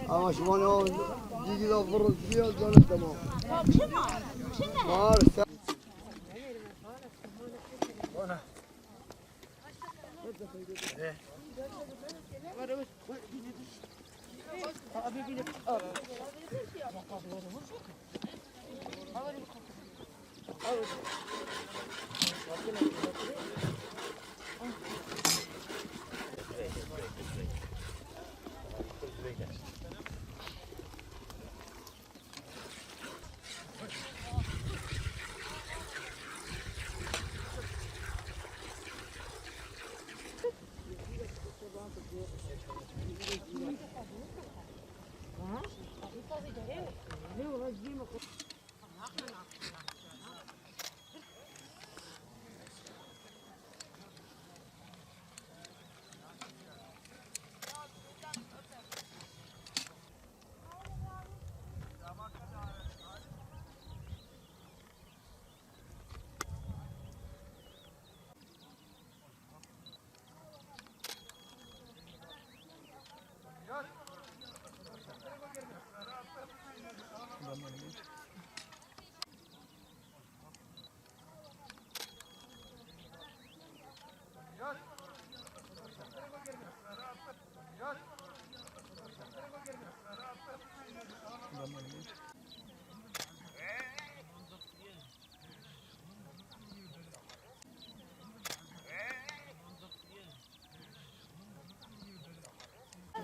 Ama şu an o digi vurur diyor canım tamam. Var sen.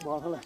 Bakla.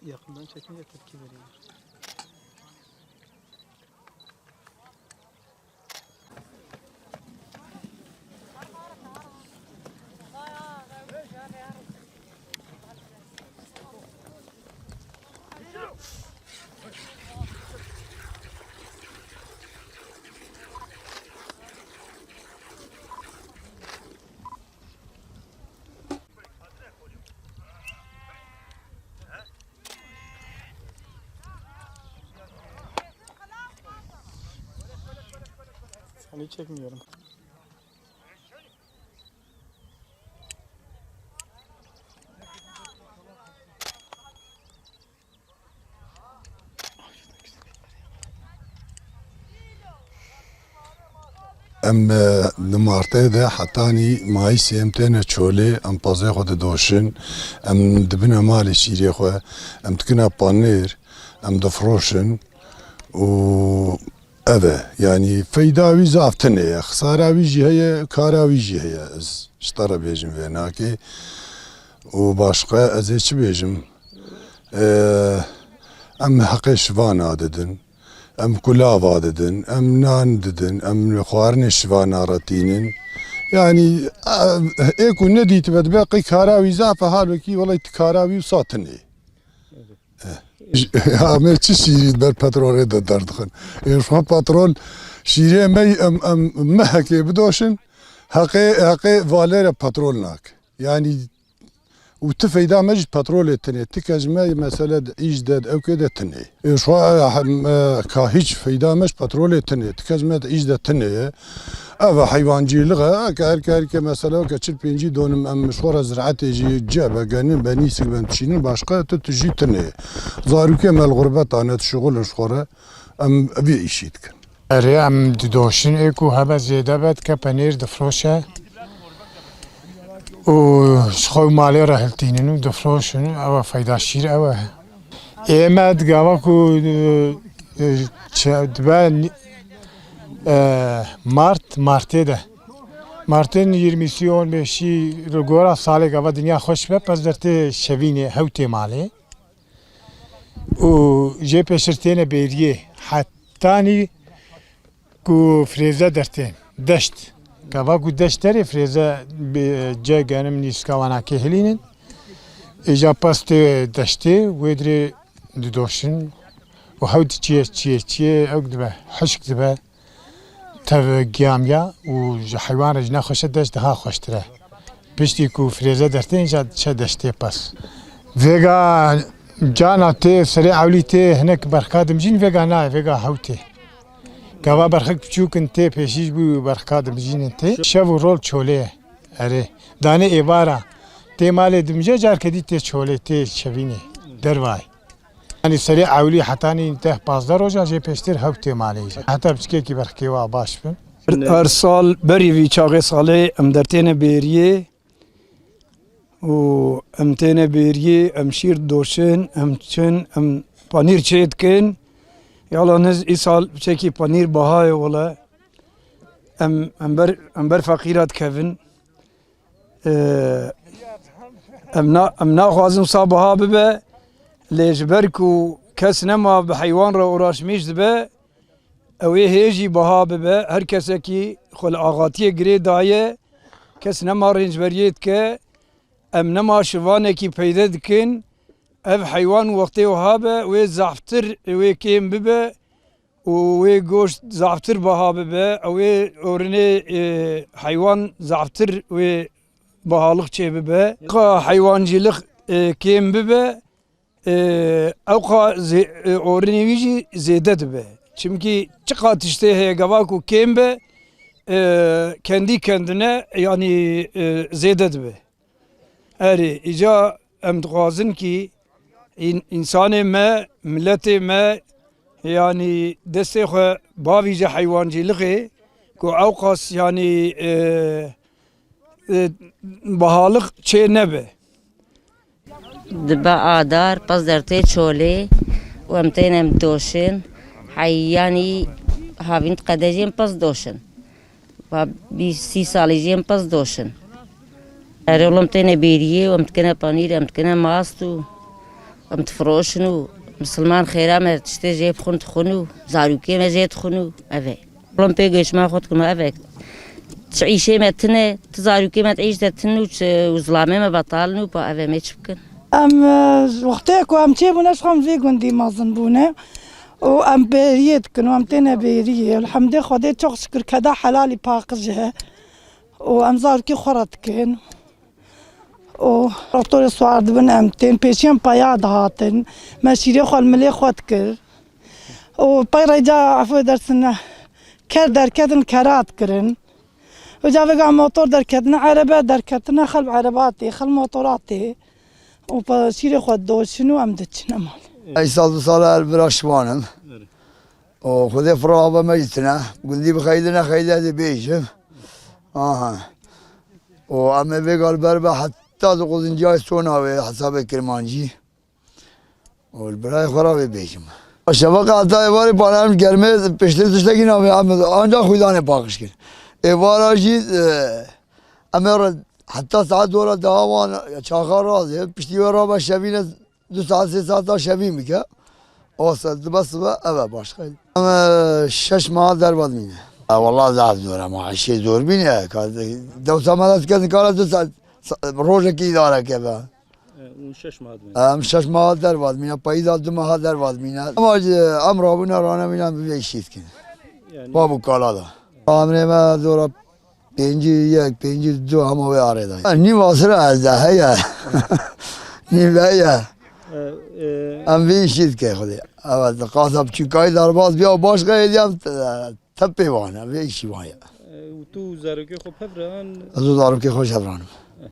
Yakından çekince tepki veriyor. Seni çekmiyorum. ام نمارته ده حتانی مای سیمتنه چوله ام پازه خود دوشن ام دبنا مال شیری خو ام تکنا پانیر ام دفروشن و اوه yani feydavi zaftene khsaravi jihe karavi jihe az shtara bejim ve naki و başka az hiç bejim em haqiş vana dedin em kulava dedin em nan dedin em xwarne şivana ratinin yani eko ne dit ve baqi karavi zafa halbuki vallahi karavi satını ya me çi şiiri ber petrole de derdixin. Şu petrol şiiri em mehke bidoşin haqqi valere petrol nak. Yani و تفيدا مجد بترول التني تكجمه مثلا إجداد أو كده تني شو كهيج فيدا مش بترول التني تكجمه إجداد تني أبا حيوانجي لغة كهر مثلا كتشل بينجي دونم أم مشوار زراعتي جي جابا جانين بنيسك بنتشينين باشقة تتجي تني زاروكي مال غربة أنا تشغل شخورة أم أبي إشيتك أري أم دوشين إيكو هبا زيادة بات كبنير دفروشة و شخو مالی راهلتینن و دفروشن او فایداشیر او ایمد گاواکو دبا مارته ده مارتن 25 رگورا سالی گاوا دنیا خوش به پس درته شوینه هوتی مالی و جه پشرتین بیریه حتانی کو فریزه درتین دشت گاوا کو دشتری فریزه جه گنم نیسکاوانا که هلینن ایجا پست دشتی ویدری دوشن و هود چیه او دبه حشک دبه تف گیامیا و حیوان رجنا خوشه دشت ها خوشتره پشتی کو فریزه درته اینجا چه دشتی پس ویگا جانا تی سری اولی تی هنک برکادم جین ویگا نه ویگا هوتی گاوا برخک بچوکن تی پیشیش بو برکادم جین تی شب و رول چوله اره دانه ایوارا تی مال دمجه جار کدی تی چوله تی شوینه دروای yani seri avli hatani te 15 roja je peştir hafte maliye hatta biçke ki berke wa baş bin her sal beri vi çağı sale em dertene beriye و ام تene beriye em şir doşen em çün em panir çetken yalnız isal çeki panir bahay ola em ber fakirat kevin em na xwazim sabaha bibe لجبر کو کس نما به حیوان را وراشمیش دبه اوی هیجی بها ببه هر کسی کی خل آغاتی گری دایه کس نما رنجبریت که ام نما شوانه کی پیدا دکن اف حیوان وقتی وهابه وی زعفتر وی کیم ببه وی گوشت زعفتر بها ببه اوی اورنه حیوان زعفتر وی بهالق چه ببه حیوانجیلق کیم ببه اوقا اورنیویجی زیده دبه çünkü çıkat işte gavaku kembe kendi kendine yani ziyade dibe eri ica em dixwazin ki insanê me milletê me yani destê xwe bavîje heywancîliqê ku ew qas yani bahalık çê nebe دبا آدار پس درته چوله و امتینم دوشن حیانی هاوین قدجیم پس دوشن و 20 سالیجیم پس دوشن ارولم تنه بیریه و امتکنه پانیر امتکنه ماستو امتفروشنو مسلمان خیره ما تشته جیب خون تخونو زاروکی ما جیت خونو اوه ولم پیگش ما خود کنم اوه تعيشي ما تنه تزاروكي ما تعيش تنو وظلامي ما بطالنو با اوه ما تشبكن وقتك وام تشيبوناش خم في قندي ما ظنبونه وام بريت كن وام تنا بريه الحمد لله خدي çok şükür كدا حلالي باقجه وام زاركي خرط كن و رطول سوارد بن امتين بيشين باياد هاتن ماشيري خال ملي خود كر و باي جا عفو درسنا كر دركدن كرات كرن وجا موتور دركدنا عربة دركتنا خل عرباتي خل موتوراتي وبصير خود دوشنو ام دتشنا مال ای سال البراشوانم و خودی فرابه میتونه گندی بخیدنه خیلی دی بیشم آها و اما بگال بربه حتی دو قزنجای سوناوی حساب کرمانجی و البرای خرابه بیشم شبکه حتی ایواری پانم گرمه پشتر تشتگی نامی آنجا خویدانه پاکش کرد ایوارا جید اما حتی ساعت دورا دوان چاخار رازه پشتی ورا با شبینه 2 saat 3 saat daha şevim ki o saat bas eve başka ama 6 maal dervad mine vallahi zor zor ama şey zor bine devsa malat kadın kala 2 saat roja ki idare ke be 6 maal am 6 maal dervad mine payda 2 maal dervad mine ama amra buna rana mine bir şey ki babu kala da amre ma zora penci yak penci do ama ve arada ni vasra azda ya ni ve ya ام ویشید که خودی اول قاسم چیکای درباز بیا باش قیدیم تپی وانه ویشی وانه تو زاروکی خوب هفران از زاروکی خوش هفرانم